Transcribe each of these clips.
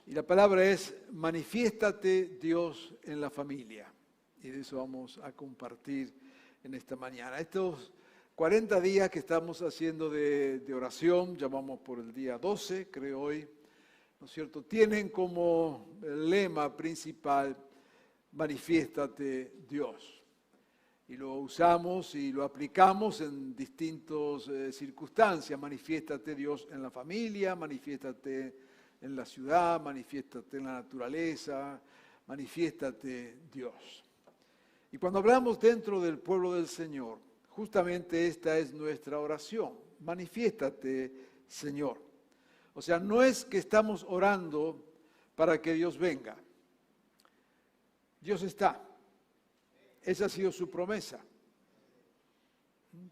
Y la palabra es, manifiéstate Dios en la familia. Y de eso vamos a compartir en esta mañana. Estos 40 días que estamos haciendo de oración, llamamos por el día 12, creo hoy, ¿no es cierto? Tienen como lema principal, manifiéstate Dios. Y lo usamos y lo aplicamos en distintas circunstancias. Manifiéstate Dios en la familia, manifiéstate en la ciudad, manifiéstate en la naturaleza, manifiéstate Dios. Y cuando hablamos dentro del pueblo del Señor, justamente esta es nuestra oración. Manifiéstate, Señor. O sea, no es que estamos orando para que Dios venga. Dios está. Esa ha sido su promesa.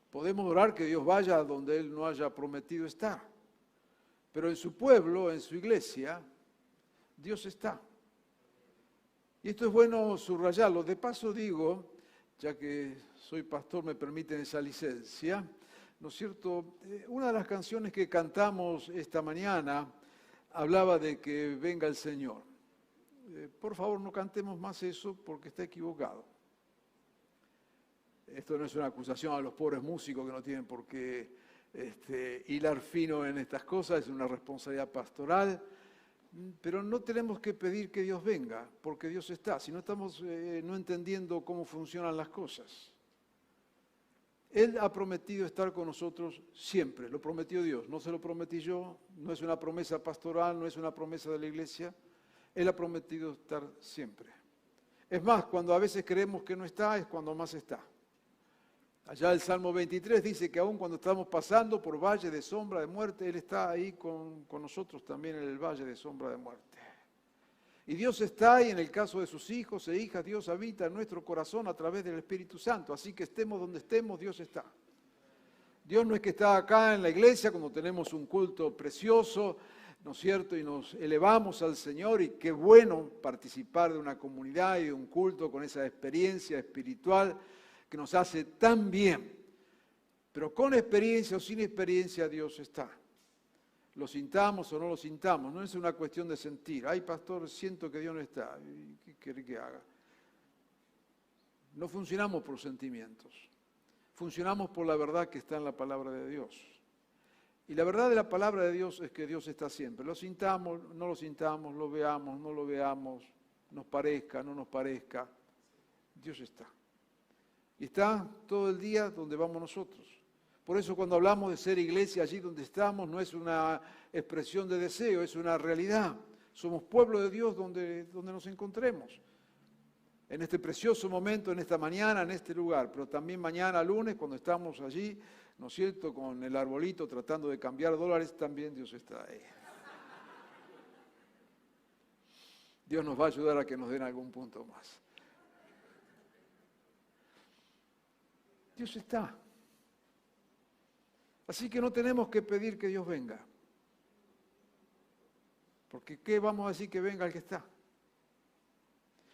Podemos orar que Dios vaya donde Él no haya prometido estar. Pero en su pueblo, en su iglesia, Dios está. Y esto es bueno subrayarlo. De paso digo, ya que soy pastor, me permiten esa licencia, ¿no es cierto? Una de las canciones que cantamos esta mañana hablaba de que venga el Señor. Por favor, no cantemos más eso porque está equivocado. Esto no es una acusación a los pobres músicos que no tienen por qué hilar fino en estas cosas, es una responsabilidad pastoral, pero no tenemos que pedir que Dios venga, porque Dios está, si no estamos no entendiendo cómo funcionan las cosas. Él ha prometido estar con nosotros siempre, lo prometió Dios, no se lo prometí yo, no es una promesa pastoral, no es una promesa de la iglesia, Él ha prometido estar siempre. Es más, cuando a veces creemos que no está, es cuando más está. Allá el Salmo 23 dice que aun cuando estamos pasando por valle de sombra de muerte, Él está ahí con nosotros también en el valle de sombra de muerte. Y Dios está ahí en el caso de sus hijos e hijas, Dios habita en nuestro corazón a través del Espíritu Santo. Así que estemos donde estemos, Dios está. Dios no es que está acá en la iglesia cuando tenemos un culto precioso, ¿no es cierto? Y nos elevamos al Señor y qué bueno participar de una comunidad y de un culto con esa experiencia espiritual que nos hace tan bien, pero con experiencia o sin experiencia Dios está. Lo sintamos o no lo sintamos, no es una cuestión de sentir. Ay, pastor, siento que Dios no está. ¿Qué quiere que haga? No funcionamos por sentimientos, funcionamos por la verdad que está en la palabra de Dios. Y la verdad de la palabra de Dios es que Dios está siempre. Lo sintamos, no lo sintamos, lo veamos, no lo veamos, nos parezca, no nos parezca, Dios está. Y está todo el día donde vamos nosotros. Por eso cuando hablamos de ser iglesia allí donde estamos, no es una expresión de deseo, es una realidad. Somos pueblo de Dios donde nos encontremos. En este precioso momento, en esta mañana, en este lugar, pero también mañana, lunes, cuando estamos allí, ¿no es cierto?, con el arbolito tratando de cambiar dólares, también Dios está ahí. Dios nos va a ayudar a que nos den algún punto más. Dios está. Así que no tenemos que pedir que Dios venga. Porque ¿qué vamos a decir que venga el que está?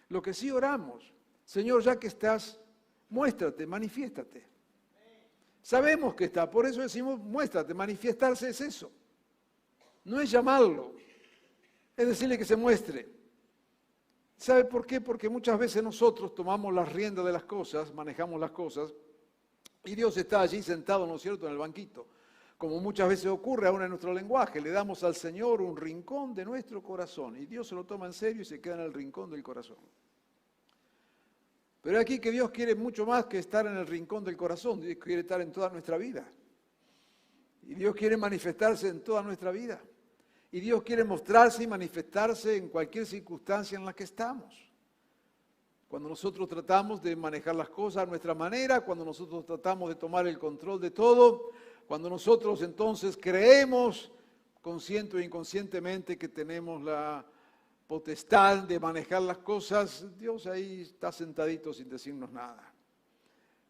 Lo que sí oramos, Señor, ya que estás, muéstrate, manifiéstate. Sabemos que está, por eso decimos muéstrate, manifestarse es eso. No es llamarlo, es decirle que se muestre. ¿Sabe por qué? Porque muchas veces nosotros tomamos las riendas de las cosas, manejamos las cosas, y Dios está allí sentado, ¿no es cierto?, en el banquito. Como muchas veces ocurre aún en nuestro lenguaje, le damos al Señor un rincón de nuestro corazón y Dios se lo toma en serio y se queda en el rincón del corazón. Pero aquí que Dios quiere mucho más que estar en el rincón del corazón, Dios quiere estar en toda nuestra vida. Y Dios quiere manifestarse en toda nuestra vida. Y Dios quiere mostrarse y manifestarse en cualquier circunstancia en la que estamos. Cuando nosotros tratamos de manejar las cosas a nuestra manera, cuando nosotros tratamos de tomar el control de todo, cuando nosotros entonces creemos, consciente o inconscientemente, que tenemos la potestad de manejar las cosas, Dios ahí está sentadito sin decirnos nada.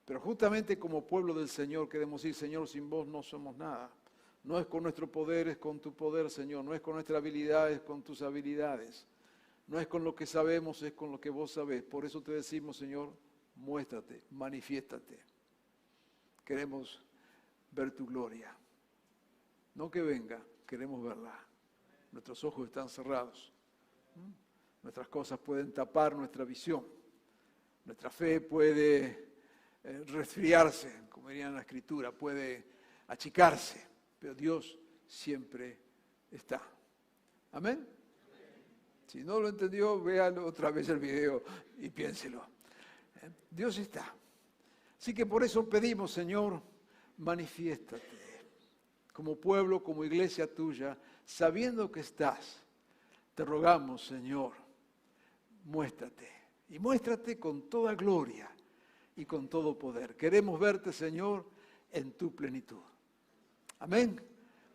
Pero justamente como pueblo del Señor queremos decir, Señor, sin vos no somos nada. No es con nuestro poder, es con tu poder, Señor. No es con nuestra habilidad, es con tus habilidades. No es con lo que sabemos, es con lo que vos sabés. Por eso te decimos, Señor, muéstrate, manifiéstate. Queremos ver tu gloria. No que venga, queremos verla. Nuestros ojos están cerrados. Nuestras cosas pueden tapar nuestra visión. Nuestra fe puede resfriarse, como diría en la Escritura, puede achicarse, pero Dios siempre está. ¿Amén? Si no lo entendió, véalo otra vez el video y piénselo. Dios está. Así que por eso pedimos, Señor, manifiéstate como pueblo, como iglesia tuya, sabiendo que estás. Te rogamos, Señor, muéstrate. Y muéstrate con toda gloria y con todo poder. Queremos verte, Señor, en tu plenitud. Amén.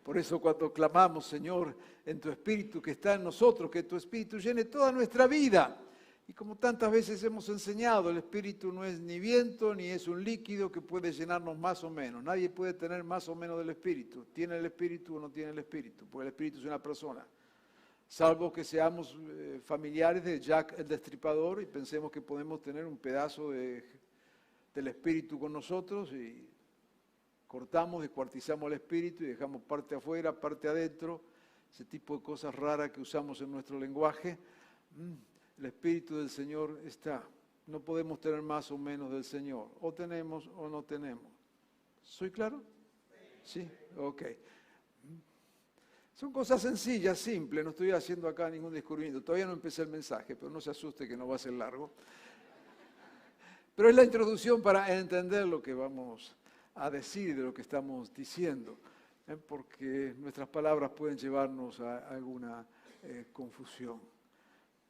Por eso cuando clamamos, Señor, en tu Espíritu que está en nosotros, que tu Espíritu llene toda nuestra vida. Y como tantas veces hemos enseñado, el Espíritu no es ni viento ni es un líquido que puede llenarnos más o menos. Nadie puede tener más o menos del Espíritu. ¿Tiene el Espíritu o no tiene el Espíritu? Porque el Espíritu es una persona. Salvo que seamos familiares de Jack el Destripador y pensemos que podemos tener un pedazo del Espíritu con nosotros y cortamos, descuartizamos el Espíritu y dejamos parte afuera, parte adentro, ese tipo de cosas raras que usamos en nuestro lenguaje. El Espíritu del Señor está. No podemos tener más o menos del Señor. O tenemos o no tenemos. ¿Soy claro? Sí, ok. Son cosas sencillas, simples. No estoy haciendo acá ningún descubrimiento. Todavía no empecé el mensaje, pero no se asuste que no va a ser largo. Pero es la introducción para entender lo que vamos a decir de lo que estamos diciendo. Porque nuestras palabras pueden llevarnos a alguna confusión.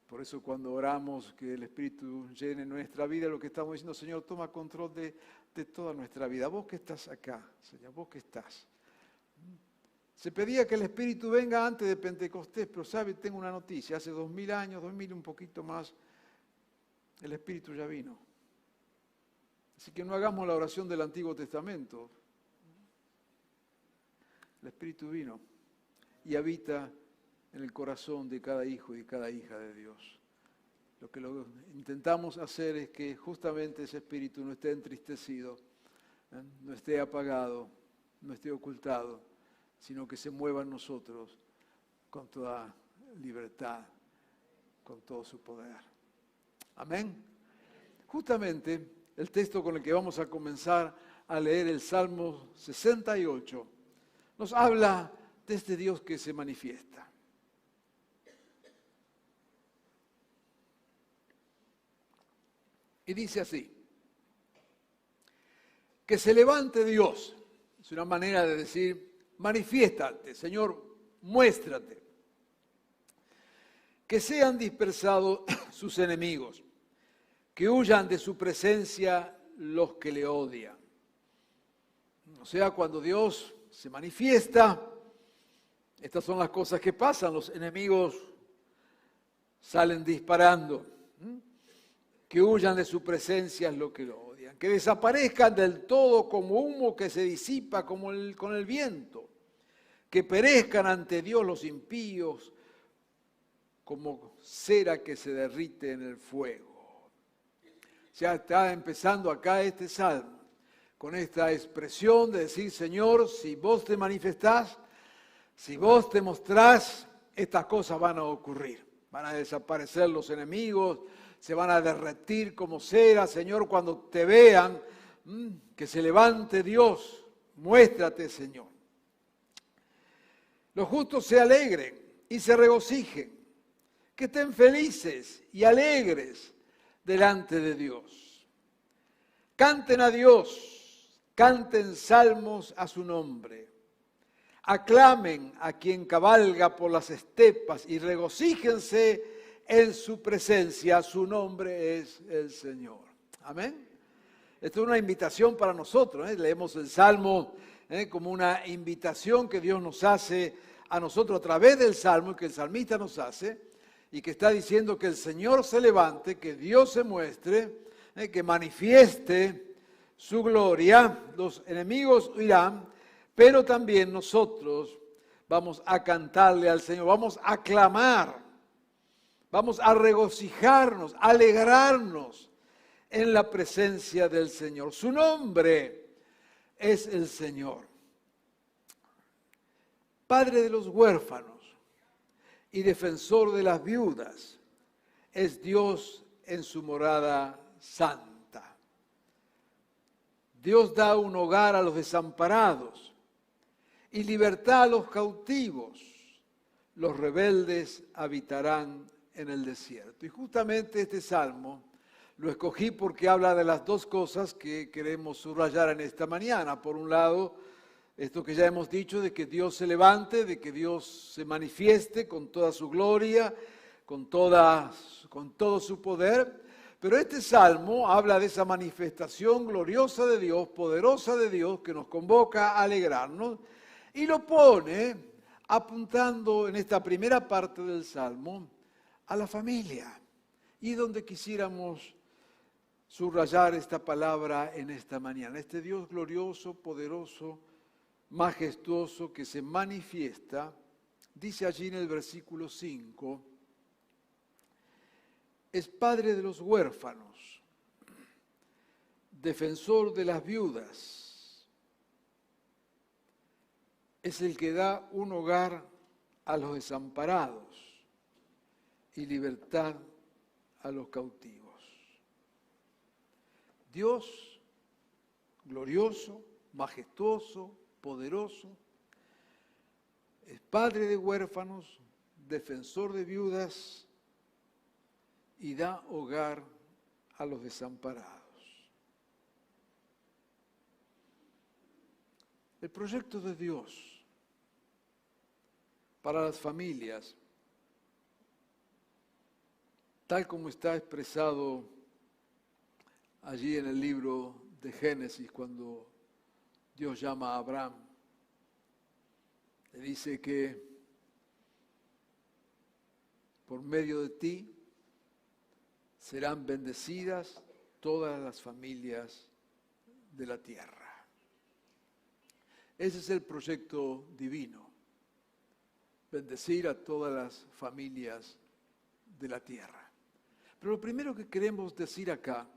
Por eso cuando oramos que el Espíritu llene nuestra vida, lo que estamos diciendo, Señor, toma control de toda nuestra vida. Vos que estás acá, Señor, vos que estás. Se pedía que el Espíritu venga antes de Pentecostés, pero sabe, tengo una noticia, hace 2000 años, 2000 un poquito más, el Espíritu ya vino. Así que no hagamos la oración del Antiguo Testamento. El Espíritu vino y habita en el corazón de cada hijo y cada hija de Dios. Lo que intentamos hacer es que justamente ese Espíritu no esté entristecido, no esté apagado, no esté ocultado, sino que se mueva en nosotros con toda libertad, con todo su poder. Amén. Justamente el texto con el que vamos a comenzar a leer, el Salmo 68, nos habla de este Dios que se manifiesta. Y dice así: que se levante Dios. Es una manera de decir, manifiéstate, Señor, muéstrate. Que sean dispersados sus enemigos, que huyan de su presencia los que le odian. O sea, cuando Dios se manifiesta, estas son las cosas que pasan, los enemigos salen disparando. Que huyan de su presencia los que lo odian, que desaparezcan del todo como humo que se disipa con el viento, que perezcan ante Dios los impíos como cera que se derrite en el fuego. Ya está empezando acá este salmo, con esta expresión de decir, Señor, si vos te manifestás, si vos te mostrás, estas cosas van a ocurrir. Van a desaparecer los enemigos, se van a derretir como cera, Señor, cuando te vean, que se levante Dios, muéstrate, Señor. Los justos se alegren y se regocijen, que estén felices y alegres delante de Dios. Canten a Dios, canten salmos a su nombre. Aclamen a quien cabalga por las estepas y regocíjense en su presencia, su nombre es el Señor. Amén. Esto es una invitación para nosotros. Leemos el Salmo como una invitación que Dios nos hace a nosotros a través del Salmo, que el salmista nos hace, y que está diciendo que el Señor se levante, que Dios se muestre, que manifieste su gloria. Los enemigos huirán, pero también nosotros vamos a cantarle al Señor, vamos a clamar. Vamos a regocijarnos, a alegrarnos en la presencia del Señor. Su nombre es el Señor. Padre de los huérfanos y defensor de las viudas. Es Dios en su morada santa. Dios da un hogar a los desamparados y libertad a los cautivos. Los rebeldes habitarán en el desierto. Y justamente este salmo lo escogí porque habla de las dos cosas que queremos subrayar en esta mañana. Por un lado, esto que ya hemos dicho, de que Dios se levante, de que Dios se manifieste con toda su gloria, con todo su poder. Pero este salmo habla de esa manifestación gloriosa de Dios, poderosa de Dios, que nos convoca a alegrarnos, y lo pone apuntando en esta primera parte del salmo a la familia. Y donde quisiéramos subrayar esta palabra en esta mañana. Este Dios glorioso, poderoso, majestuoso que se manifiesta, dice allí en el versículo 5, es padre de los huérfanos, defensor de las viudas, es el que da un hogar a los desamparados y libertad a los cautivos. Dios glorioso, majestuoso, poderoso, es padre de huérfanos, defensor de viudas y da hogar a los desamparados. El proyecto de Dios para las familias, tal como está expresado allí en el libro de Génesis, cuando Dios llama a Abraham, le dice que por medio de ti serán bendecidas todas las familias de la tierra. Ese es el proyecto divino, bendecir a todas las familias de la tierra. Pero lo primero que queremos decir acá,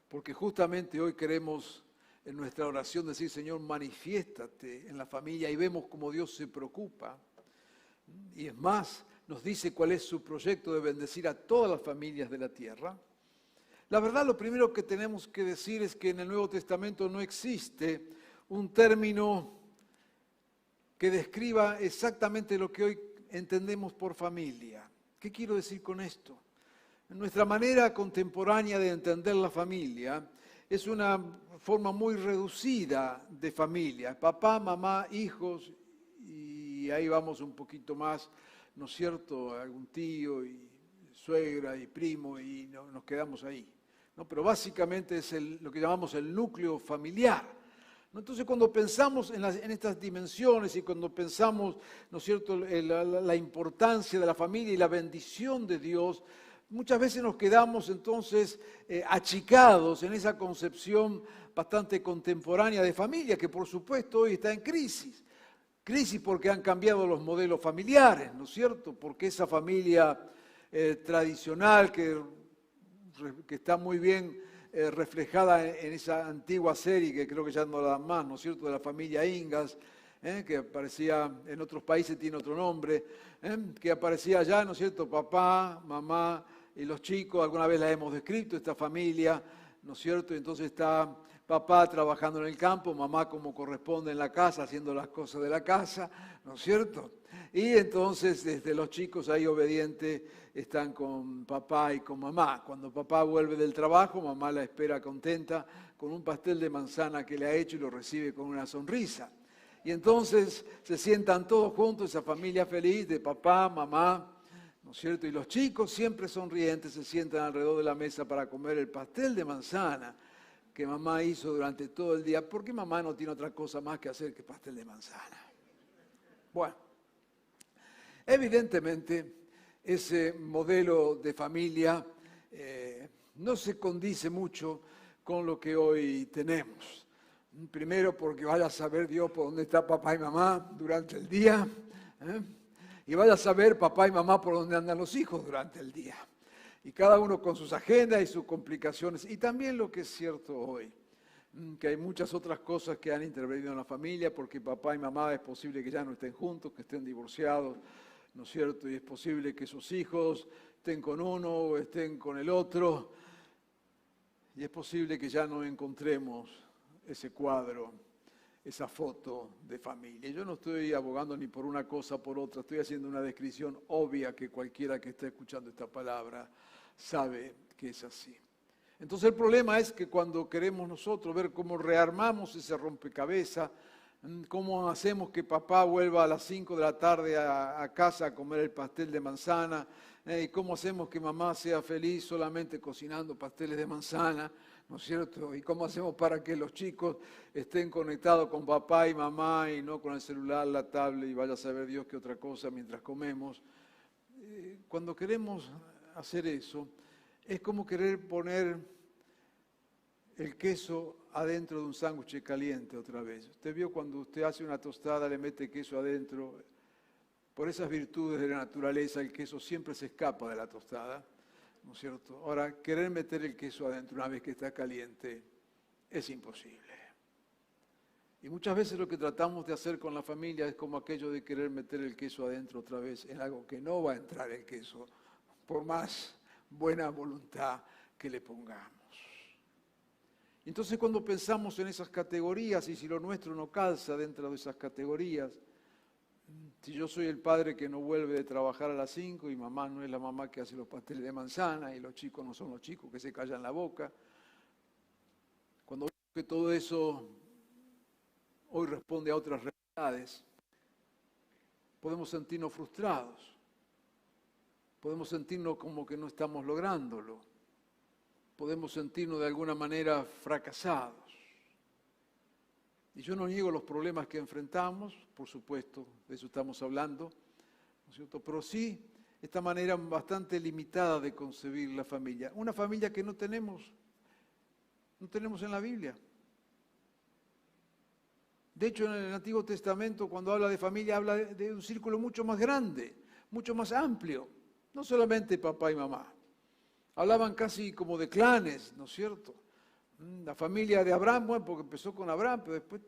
porque justamente hoy queremos en nuestra oración decir, Señor, manifiéstate en la familia, y vemos cómo Dios se preocupa. Y es más, nos dice cuál es su proyecto de bendecir a todas las familias de la tierra. La verdad, lo primero que tenemos que decir es que en el Nuevo Testamento no existe un término que describa exactamente lo que hoy entendemos por familia. ¿Qué quiero decir con esto? Nuestra manera contemporánea de entender la familia es una forma muy reducida de familia. Papá, mamá, hijos, y ahí vamos un poquito más, ¿no es cierto? Algún tío y suegra y primo y nos quedamos ahí, ¿no? Pero básicamente es lo que llamamos el núcleo familiar, ¿no? Entonces cuando pensamos en estas dimensiones y cuando pensamos, ¿no es cierto?, la importancia de la familia y la bendición de Dios, muchas veces nos quedamos entonces achicados en esa concepción bastante contemporánea de familia, que por supuesto hoy está en crisis. Crisis porque han cambiado los modelos familiares, ¿no es cierto? Porque esa familia tradicional que está muy bien reflejada en esa antigua serie, que creo que ya no la dan más, ¿no es cierto?, de la familia Ingalls, que aparecía en otros países, tiene otro nombre, que aparecía allá, ¿no es cierto?, papá, mamá y los chicos. Alguna vez la hemos descrito, esta familia, ¿no es cierto? Entonces está papá trabajando en el campo, mamá como corresponde en la casa, haciendo las cosas de la casa, ¿no es cierto? Y entonces desde los chicos ahí obedientes están con papá y con mamá. Cuando papá vuelve del trabajo, mamá la espera contenta con un pastel de manzana que le ha hecho y lo recibe con una sonrisa. Y entonces se sientan todos juntos, esa familia feliz de papá, mamá, ¿no es cierto? Y los chicos siempre sonrientes se sientan alrededor de la mesa para comer el pastel de manzana que mamá hizo durante todo el día, porque mamá no tiene otra cosa más que hacer que pastel de manzana. Bueno, evidentemente ese modelo de familia no se condice mucho con lo que hoy tenemos. Primero porque vaya a saber Dios por dónde está papá y mamá durante el día, y vaya a saber papá y mamá por dónde andan los hijos durante el día. Y cada uno con sus agendas y sus complicaciones. Y también lo que es cierto hoy, que hay muchas otras cosas que han intervenido en la familia, porque papá y mamá es posible que ya no estén juntos, que estén divorciados, ¿no es cierto? Y es posible que sus hijos estén con uno o estén con el otro, y es posible que ya no encontremos ese cuadro, esa foto de familia. Yo no estoy abogando ni por una cosa o por otra, estoy haciendo una descripción obvia que cualquiera que esté escuchando esta palabra sabe que es así. Entonces el problema es que cuando queremos nosotros ver cómo rearmamos ese rompecabezas, cómo hacemos que papá vuelva a las 5 de la tarde a casa a comer el pastel de manzana, y cómo hacemos que mamá sea feliz solamente cocinando pasteles de manzana, ¿no es cierto? Y cómo hacemos para que los chicos estén conectados con papá y mamá y no con el celular, la tablet y vaya a saber Dios qué otra cosa mientras comemos. Cuando queremos hacer eso, es como querer poner el queso adentro de un sándwich caliente otra vez. Usted vio cuando usted hace una tostada, le mete queso adentro. Por esas virtudes de la naturaleza, el queso siempre se escapa de la tostada, ¿no es cierto? Ahora, querer meter el queso adentro una vez que está caliente es imposible. Y muchas veces lo que tratamos de hacer con la familia es como aquello de querer meter el queso adentro otra vez en algo que no va a entrar el queso, por más buena voluntad que le pongamos. Entonces cuando pensamos en esas categorías y si lo nuestro no calza dentro de esas categorías, si yo soy el padre que no vuelve de trabajar a las 5 y mamá no es la mamá que hace los pasteles de manzana y los chicos no son los chicos que se callan la boca, cuando veo que todo eso hoy responde a otras realidades, podemos sentirnos frustrados, podemos sentirnos como que no estamos lográndolo, podemos sentirnos de alguna manera fracasados. Y yo no niego los problemas que enfrentamos, por supuesto, de eso estamos hablando, ¿no es cierto? Pero sí esta manera bastante limitada de concebir la familia. Una familia que no tenemos en la Biblia. De hecho, en el Antiguo Testamento, cuando habla de familia, habla de un círculo mucho más grande, mucho más amplio. No solamente papá y mamá. Hablaban casi como de clanes, ¿no es cierto? La familia de Abraham, bueno, porque empezó con Abraham, pero después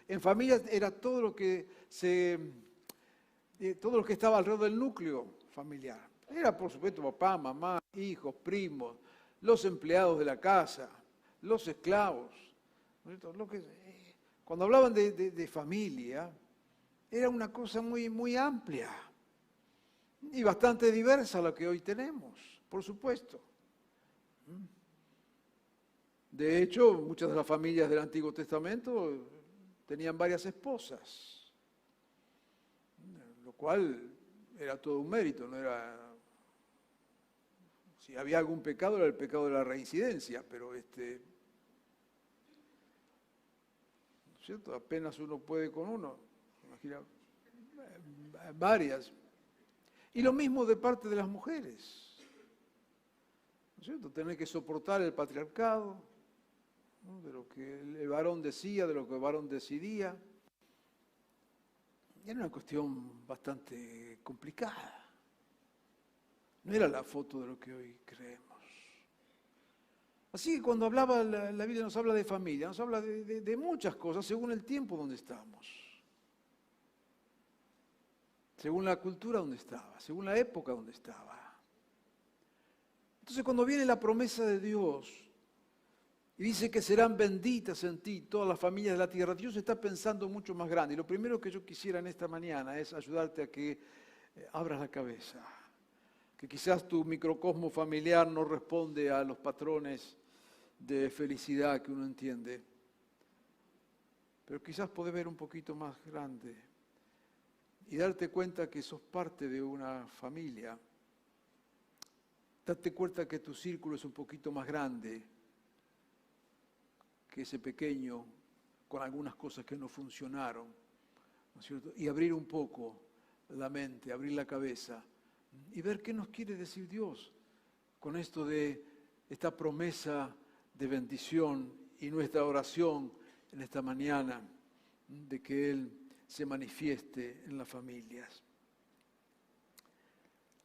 en familia era todo lo que estaba alrededor del núcleo familiar. Era, por supuesto, papá, mamá, hijos, primos, los empleados de la casa, los esclavos. ¿No es cierto? Cuando hablaban de familia, era una cosa muy, muy amplia y bastante diversa a la que hoy tenemos, por supuesto. De hecho, muchas de las familias del Antiguo Testamento tenían varias esposas, lo cual era todo un mérito, no era... Si había algún pecado, era el pecado de la reincidencia, pero ¿no es cierto? Apenas uno puede con uno, imagina, varias. Y lo mismo de parte de las mujeres, ¿no es cierto? Tener que soportar el patriarcado, ¿no? De lo que el varón decía, de lo que el varón decidía. Era una cuestión bastante complicada. No era la foto de lo que hoy creemos. Así que cuando hablaba la Biblia nos habla de familia, nos habla de muchas cosas según el tiempo donde estamos, según la cultura donde estaba, según la época donde estaba. Entonces cuando viene la promesa de Dios y dice que serán benditas en ti todas las familias de la tierra, Dios está pensando mucho más grande. Y lo primero que yo quisiera en esta mañana es ayudarte a que abras la cabeza. Que quizás tu microcosmo familiar no responde a los patrones de felicidad que uno entiende. Pero quizás podés ver un poquito más grande y darte cuenta que sos parte de una familia. Date cuenta que tu círculo es un poquito más grande que ese pequeño con algunas cosas que no funcionaron, ¿no es cierto? Y abrir un poco la mente, abrir la cabeza y ver qué nos quiere decir Dios con esto de esta promesa de bendición y nuestra oración en esta mañana de que Él se manifieste en las familias.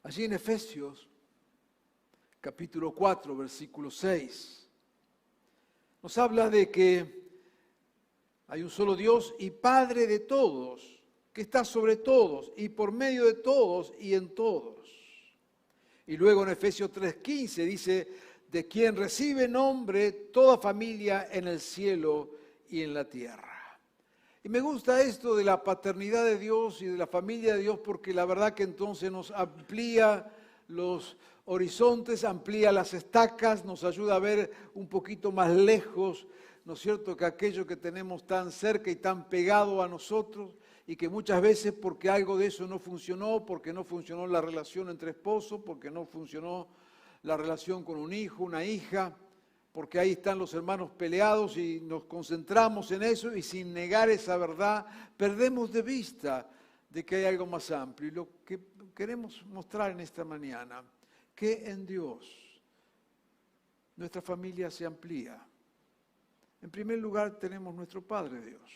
Allí en Efesios, capítulo 4, versículo 6, nos habla de que hay un solo Dios y Padre de todos, que está sobre todos y por medio de todos y en todos. Y luego en Efesios 3:15 dice, de quien recibe nombre toda familia en el cielo y en la tierra. Y me gusta esto de la paternidad de Dios y de la familia de Dios porque la verdad que entonces nos amplía los horizontes, amplía las estacas, nos ayuda a ver un poquito más lejos, ¿no es cierto?, que aquello que tenemos tan cerca y tan pegado a nosotros y que muchas veces porque algo de eso no funcionó, porque no funcionó la relación entre esposos, porque no funcionó la relación con un hijo, una hija, porque ahí están los hermanos peleados y nos concentramos en eso y sin negar esa verdad perdemos de vista de que hay algo más amplio. Y lo que queremos mostrar en esta mañana, que en Dios nuestra familia se amplía. En primer lugar tenemos nuestro Padre Dios.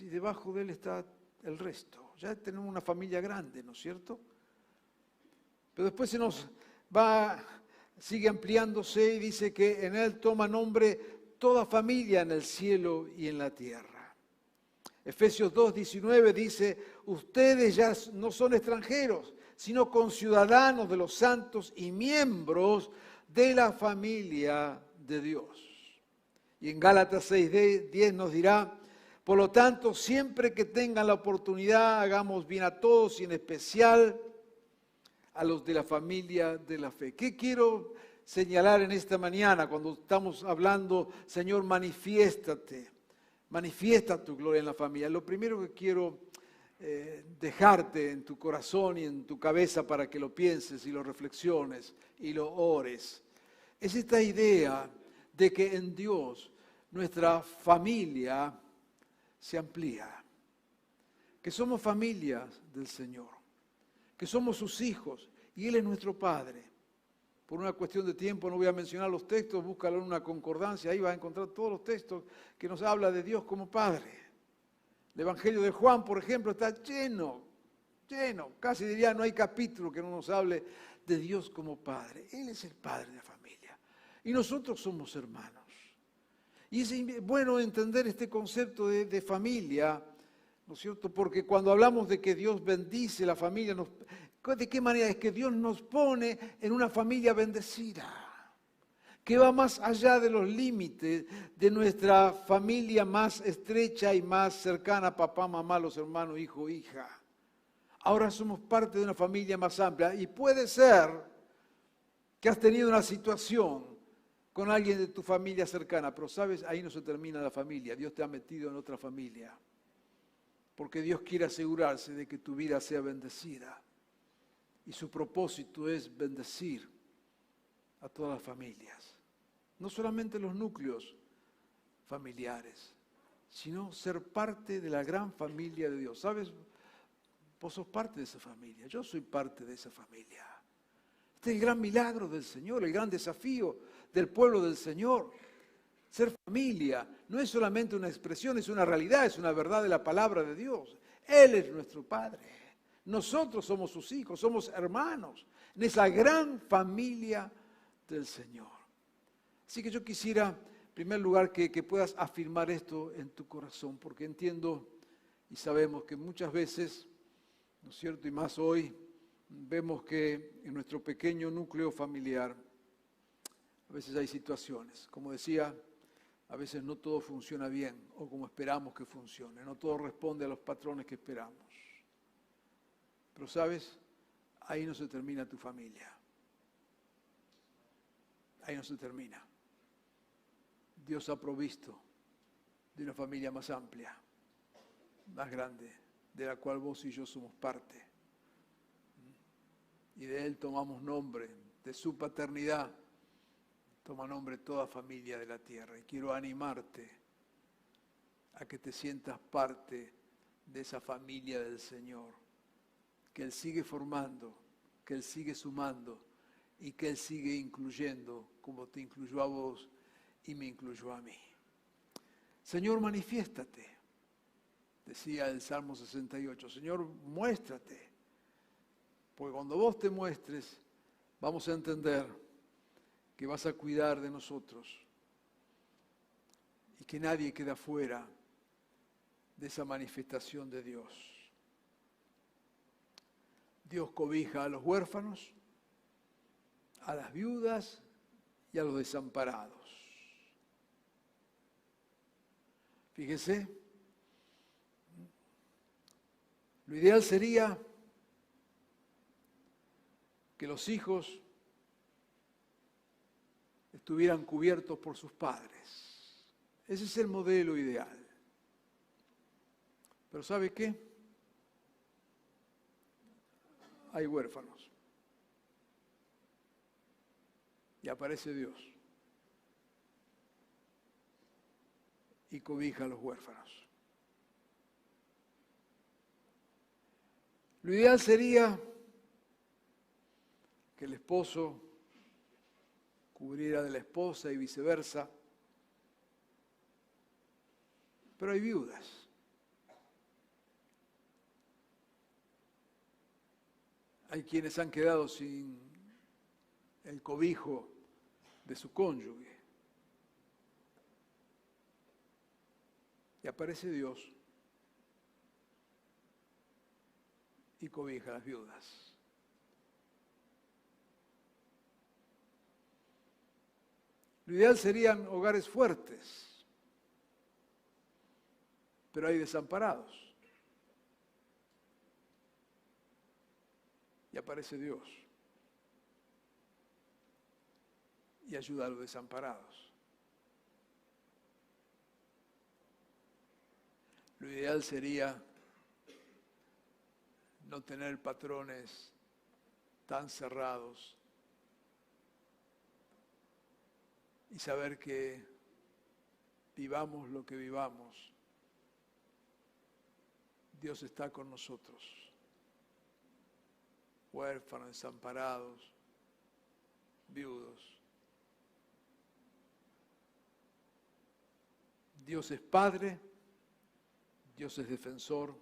Y debajo de Él está el resto. Ya tenemos una familia grande, ¿no es cierto? Pero después se nos sigue ampliándose y dice que en Él toma nombre toda familia en el cielo y en la tierra. Efesios 2:19 dice, ustedes ya no son extranjeros, sino conciudadanos de los santos y miembros de la familia de Dios. Y en Gálatas 6:10 nos dirá, por lo tanto, siempre que tengan la oportunidad, hagamos bien a todos y en especial a los de la familia de la fe. ¿Qué quiero señalar en esta mañana cuando estamos hablando, Señor, manifiéstate, manifiesta tu gloria en la familia? Lo primero que quiero dejarte en tu corazón y en tu cabeza para que lo pienses y lo reflexiones y lo ores, es esta idea de que en Dios nuestra familia se amplía, que somos familias del Señor, que somos sus hijos y Él es nuestro Padre. Por una cuestión de tiempo no voy a mencionar los textos, búscalo en una concordancia, ahí vas a encontrar todos los textos que nos habla de Dios como Padre. El Evangelio de Juan, por ejemplo, está lleno, casi diría no hay capítulo que no nos hable de Dios como Padre. Él es el Padre de la familia y nosotros somos hermanos. Y es bueno entender este concepto de familia, ¿no es cierto? Porque cuando hablamos de que Dios bendice la familia, ¿de qué manera? Es que Dios nos pone en una familia bendecida, que va más allá de los límites de nuestra familia más estrecha y más cercana, papá, mamá, los hermanos, hijo, hija. Ahora somos parte de una familia más amplia y puede ser que has tenido una situación con alguien de tu familia cercana, pero sabes, ahí no se termina la familia, Dios te ha metido en otra familia, porque Dios quiere asegurarse de que tu vida sea bendecida, y su propósito es bendecir a todas las familias, no solamente los núcleos familiares, sino ser parte de la gran familia de Dios. ¿Sabes? Vos sos parte de esa familia, yo soy parte de esa familia. Este es el gran milagro del Señor, el gran desafío del pueblo del Señor. Ser familia no es solamente una expresión, es una realidad, es una verdad de la palabra de Dios. Él es nuestro Padre. Nosotros somos sus hijos, somos hermanos en esa gran familia del Señor. Así que yo quisiera, en primer lugar, que puedas afirmar esto en tu corazón, porque entiendo y sabemos que muchas veces, ¿no es cierto?, y más hoy, vemos que en nuestro pequeño núcleo familiar a veces hay situaciones, como decía, a veces no todo funciona bien o como esperamos que funcione, no todo responde a los patrones que esperamos. Pero sabes, ahí no se termina tu familia, ahí no se termina. Dios ha provisto de una familia más amplia, más grande, de la cual vos y yo somos parte. Y de Él tomamos nombre, de su paternidad, toma nombre toda familia de la tierra. Y quiero animarte a que te sientas parte de esa familia del Señor, que Él sigue formando, que Él sigue sumando y que Él sigue incluyendo como te incluyó a vos y me incluyó a mí. Señor, manifiéstate, decía el Salmo 68. Señor, muéstrate. Porque cuando vos te muestres, vamos a entender que vas a cuidar de nosotros y que nadie queda fuera de esa manifestación de Dios. Dios cobija a los huérfanos, a las viudas y a los desamparados. Fíjese, lo ideal sería que los hijos estuvieran cubiertos por sus padres. Ese es el modelo ideal. Pero ¿sabe qué? Hay huérfanos. Y aparece Dios. Y cobija a los huérfanos. Lo ideal sería que el esposo cubriera de la esposa y viceversa. Pero hay viudas. Hay quienes han quedado sin el cobijo de su cónyuge. Y aparece Dios y cobija a las viudas. Lo ideal serían hogares fuertes, pero hay desamparados. Y aparece Dios y ayuda a los desamparados. Lo ideal sería no tener patrones tan cerrados y saber que vivamos lo que vivamos, Dios está con nosotros. Huérfanos, desamparados, viudos. Dios es Padre, Dios es defensor,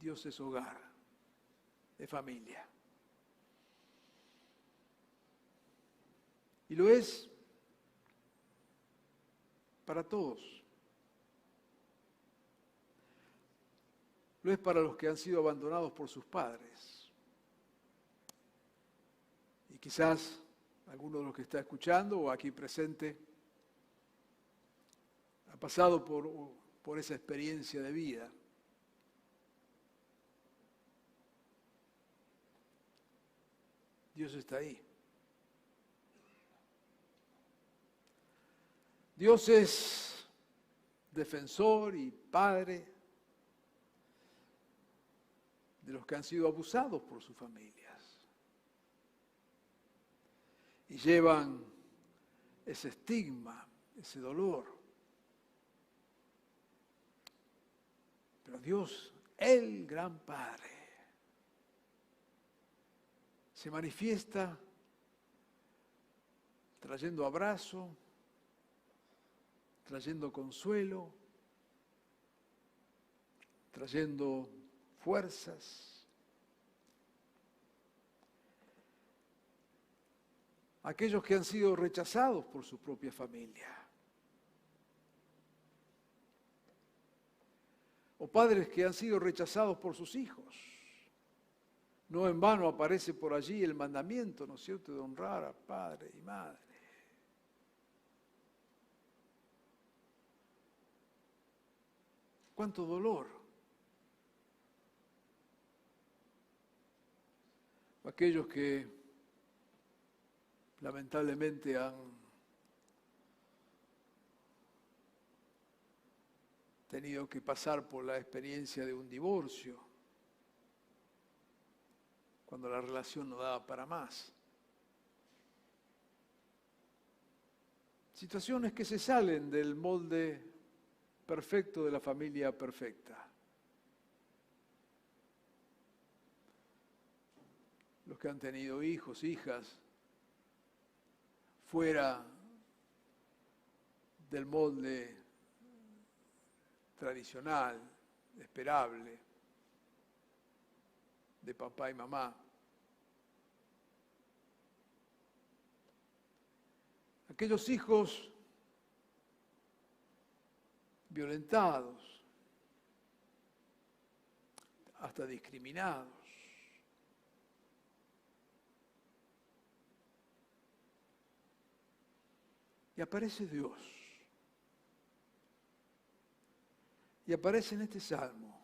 Dios es hogar, es familia. Y lo es para todos. Lo es para los que han sido abandonados por sus padres. Y quizás alguno de los que está escuchando o aquí presente ha pasado por esa experiencia de vida. Dios está ahí. Dios es defensor y padre de los que han sido abusados por sus familias y llevan ese estigma, ese dolor. Pero Dios, el gran Padre, se manifiesta trayendo abrazo, trayendo consuelo, trayendo fuerzas. Aquellos que han sido rechazados por su propia familia. O padres que han sido rechazados por sus hijos. No en vano aparece por allí el mandamiento, ¿no es cierto?, de honrar a padre y madre. ¡Cuánto dolor! Aquellos que lamentablemente han tenido que pasar por la experiencia de un divorcio, cuando la relación no daba para más. Situaciones que se salen del molde perfecto de la familia perfecta. Los que han tenido hijos, hijas, fuera del molde tradicional, esperable, de papá y mamá. Aquellos hijos violentados, hasta discriminados. Y aparece Dios. Y aparece en este salmo.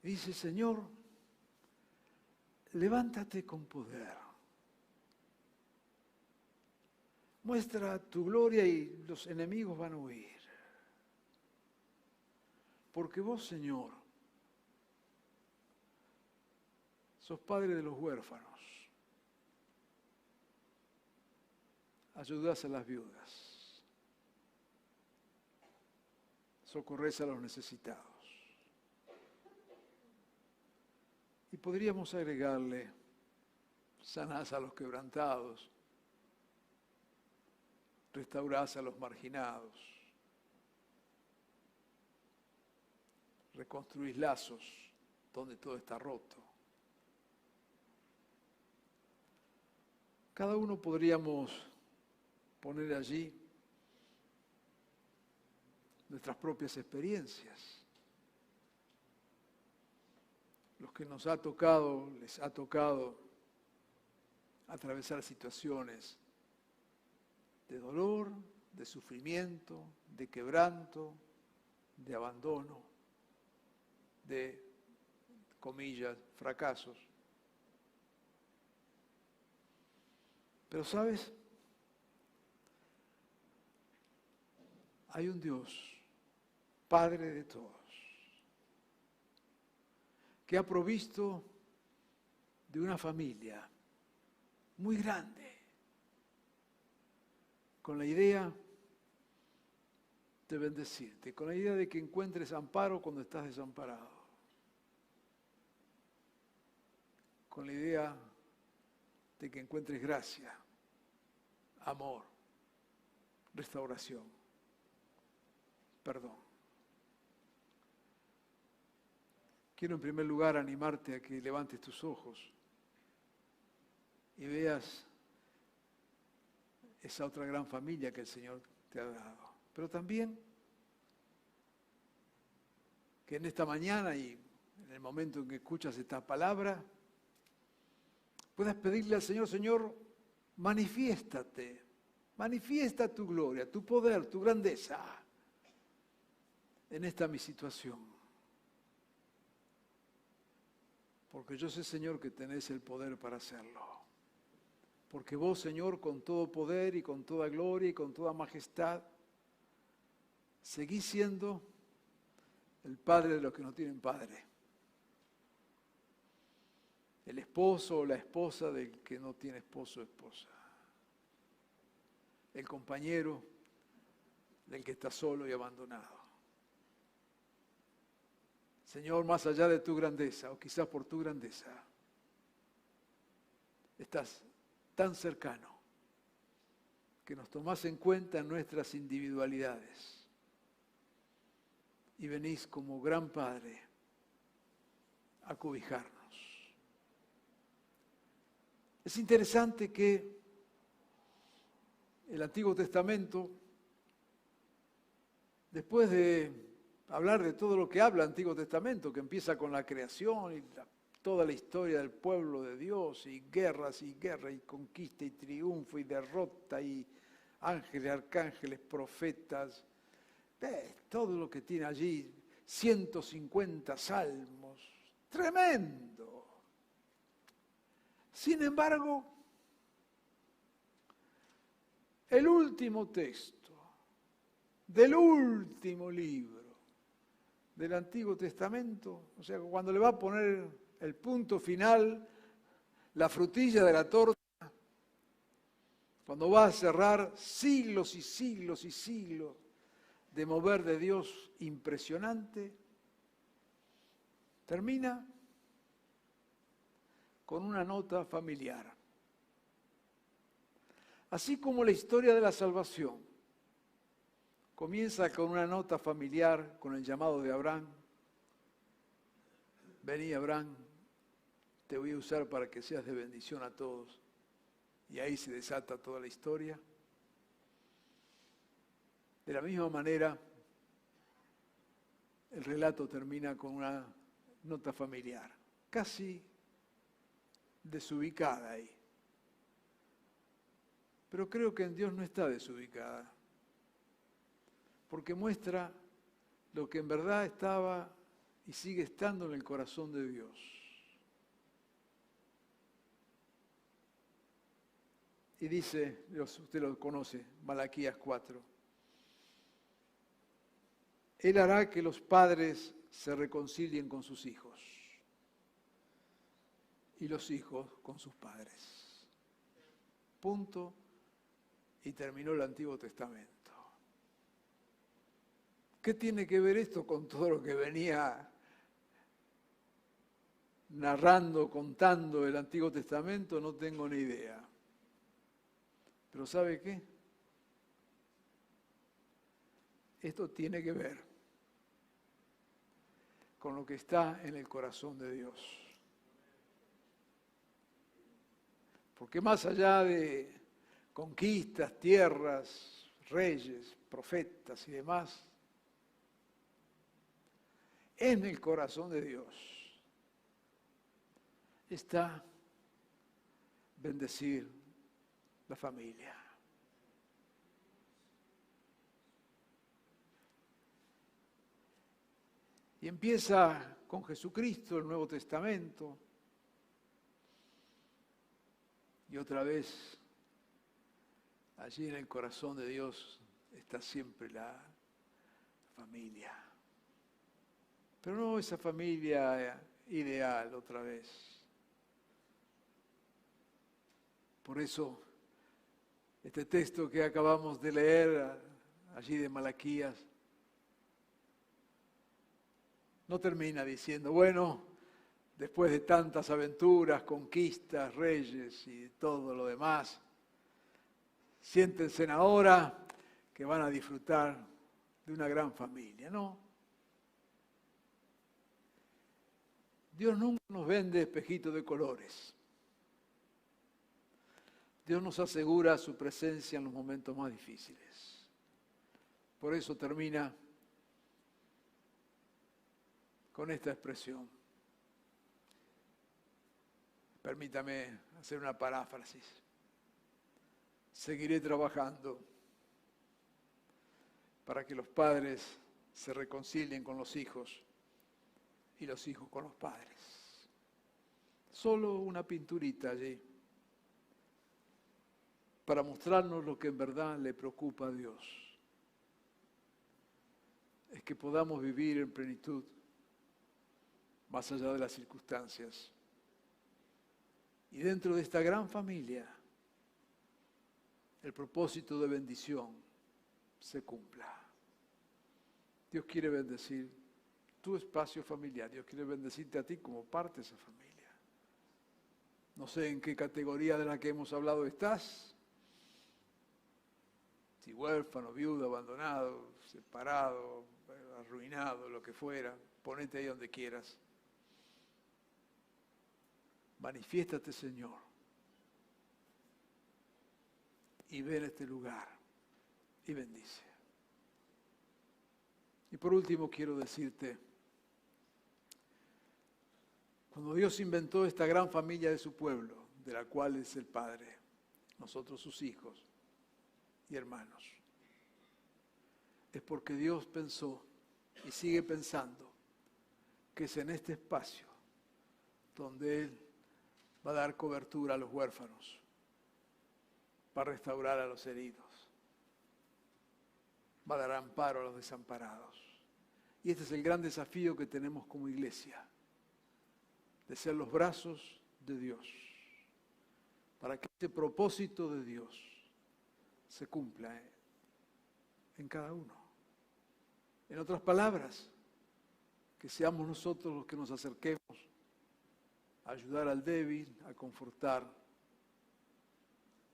Y dice, Señor, levántate con poder. Muestra tu gloria y los enemigos van a huir. Porque vos, Señor, sos padre de los huérfanos. Ayudás a las viudas. Socorres a los necesitados. Y podríamos agregarle, sanás a los quebrantados, restaurás a los marginados, reconstruís lazos donde todo está roto. Cada uno podríamos poner allí nuestras propias experiencias. Los que nos ha tocado, les ha tocado atravesar situaciones de dolor, de sufrimiento, de quebranto, de abandono, de, comillas, fracasos. Pero ¿sabes? Hay un Dios, Padre de todos, que ha provisto de una familia muy grande, con la idea de bendecirte, con la idea de que encuentres amparo cuando estás desamparado, con la idea de que encuentres gracia, amor, restauración, perdón. Quiero en primer lugar animarte a que levantes tus ojos y veas esa otra gran familia que el Señor te ha dado. Pero también que en esta mañana y en el momento en que escuchas esta palabra, puedas pedirle al Señor, Señor, manifiéstate, manifiesta tu gloria, tu poder, tu grandeza en esta mi situación. Porque yo sé, Señor, que tenés el poder para hacerlo. Porque vos, Señor, con todo poder y con toda gloria y con toda majestad, seguís siendo el Padre de los que no tienen padre. El esposo o la esposa del que no tiene esposo o esposa. El compañero del que está solo y abandonado. Señor, más allá de tu grandeza, o quizás por tu grandeza, estás tan cercano que nos tomás en cuenta en nuestras individualidades y venís como gran Padre a cobijarnos. Es interesante que el Antiguo Testamento, después de hablar de todo lo que habla el Antiguo Testamento, que empieza con la creación y toda la historia del pueblo de Dios, y guerras, y conquista, y triunfo, y derrota, y ángeles, arcángeles, profetas, todo lo que tiene allí, 150 salmos, tremendo. Sin embargo, el último texto del último libro del Antiguo Testamento, o sea, cuando le va a poner el punto final, la frutilla de la torta, cuando va a cerrar siglos y siglos y siglos de mover de Dios impresionante, termina con una nota familiar. Así como la historia de la salvación comienza con una nota familiar, con el llamado de Abraham. Vení, Abraham, te voy a usar para que seas de bendición a todos. Y ahí se desata toda la historia. De la misma manera, el relato termina con una nota familiar, casi desubicada ahí. Pero creo que en Dios no está desubicada, porque muestra lo que en verdad estaba y sigue estando en el corazón de Dios. Y dice, usted lo conoce, Malaquías 4, Él hará que los padres se reconcilien con sus hijos y los hijos con sus padres. Punto. Y terminó el Antiguo Testamento. ¿Qué tiene que ver esto con todo lo que venía narrando, contando el Antiguo Testamento? No tengo ni idea. Pero ¿sabe qué? Esto tiene que ver con lo que está en el corazón de Dios. Porque más allá de conquistas, tierras, reyes, profetas y demás, en el corazón de Dios está bendecir la familia. Y empieza con Jesucristo, el Nuevo Testamento, y otra vez allí en el corazón de Dios está siempre la familia. Pero no esa familia ideal otra vez. Por eso, este texto que acabamos de leer allí de Malaquías no termina diciendo, bueno, después de tantas aventuras, conquistas, reyes y todo lo demás, siéntense ahora que van a disfrutar de una gran familia. No. Dios nunca nos vende espejitos de colores. Dios nos asegura su presencia en los momentos más difíciles. Por eso termina con esta expresión. Permítame hacer una paráfrasis. Seguiré trabajando para que los padres se reconcilien con los hijos y los hijos con los padres. Solo una pinturita allí para mostrarnos lo que en verdad le preocupa a Dios. Es que podamos vivir en plenitud más allá de las circunstancias. Y dentro de esta gran familia, el propósito de bendición se cumpla. Dios quiere bendecir tu espacio familiar. Dios quiere bendecirte a ti como parte de esa familia. No sé en qué categoría de la que hemos hablado estás. Si huérfano, viudo, abandonado, separado, arruinado, lo que fuera, ponete ahí donde quieras. Manifiéstate, Señor, y ven a este lugar y bendice. Y por último quiero decirte, cuando Dios inventó esta gran familia de su pueblo, de la cual es el Padre, nosotros sus hijos y hermanos, es porque Dios pensó y sigue pensando que es en este espacio donde Él va a dar cobertura a los huérfanos, va a restaurar a los heridos, va a dar amparo a los desamparados. Y este es el gran desafío que tenemos como iglesia, de ser los brazos de Dios, para que este propósito de Dios se cumpla en cada uno. En otras palabras, que seamos nosotros los que nos acerquemos a ayudar al débil, a confortar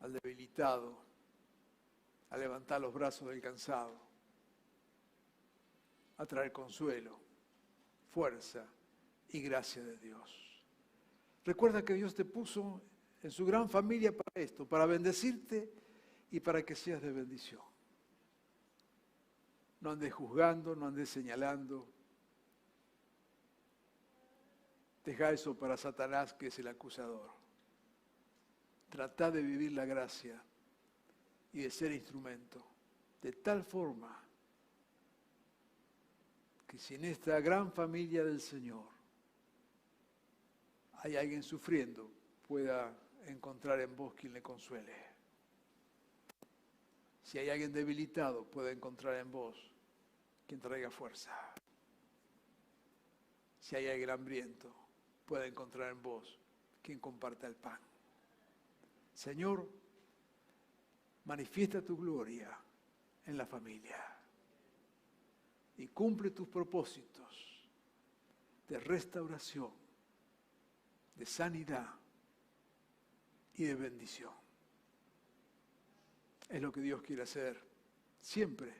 al debilitado, a levantar los brazos del cansado, a traer consuelo, fuerza y gracia de Dios. Recuerda que Dios te puso en su gran familia para esto, para bendecirte y para que seas de bendición. No andes juzgando, no andes señalando. Deja eso para Satanás, que es el acusador. Trata de vivir la gracia y de ser instrumento, de tal forma que si en esta gran familia del Señor hay alguien sufriendo, pueda encontrar en vos quien le consuele. Si hay alguien debilitado, pueda encontrar en vos quien traiga fuerza. Si hay alguien hambriento, pueda encontrar en vos quien comparta el pan. Señor, manifiesta tu gloria en la familia y cumple tus propósitos de restauración, de sanidad y de bendición. Es lo que Dios quiere hacer siempre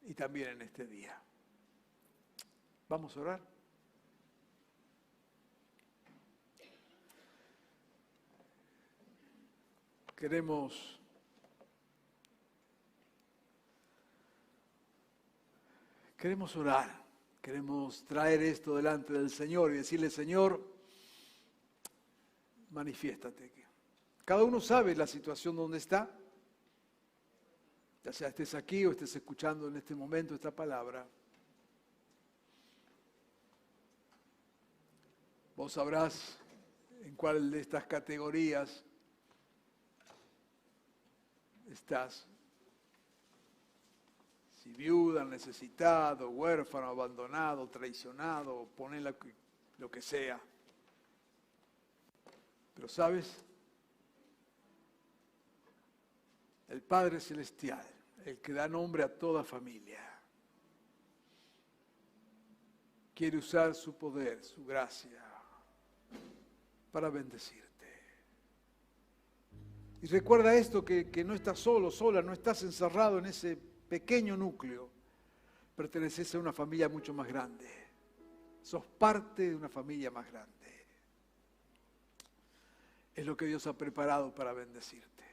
y también en este día. Vamos a orar. Queremos orar, queremos traer esto delante del Señor y decirle, Señor, manifiéstate. Cada uno sabe la situación donde está, ya sea estés aquí o estés escuchando en este momento esta palabra. Vos sabrás en cuál de estas categorías estás. Si viuda, necesitado, huérfano, abandonado, traicionado, ponle lo que sea. Pero ¿sabes? El Padre Celestial, el que da nombre a toda familia, quiere usar su poder, su gracia, para bendecirte. Y recuerda esto, que no estás solo, sola, no estás encerrado en ese pequeño núcleo. Perteneces a una familia mucho más grande. Sos parte de una familia más grande. Es lo que Dios ha preparado para bendecirte.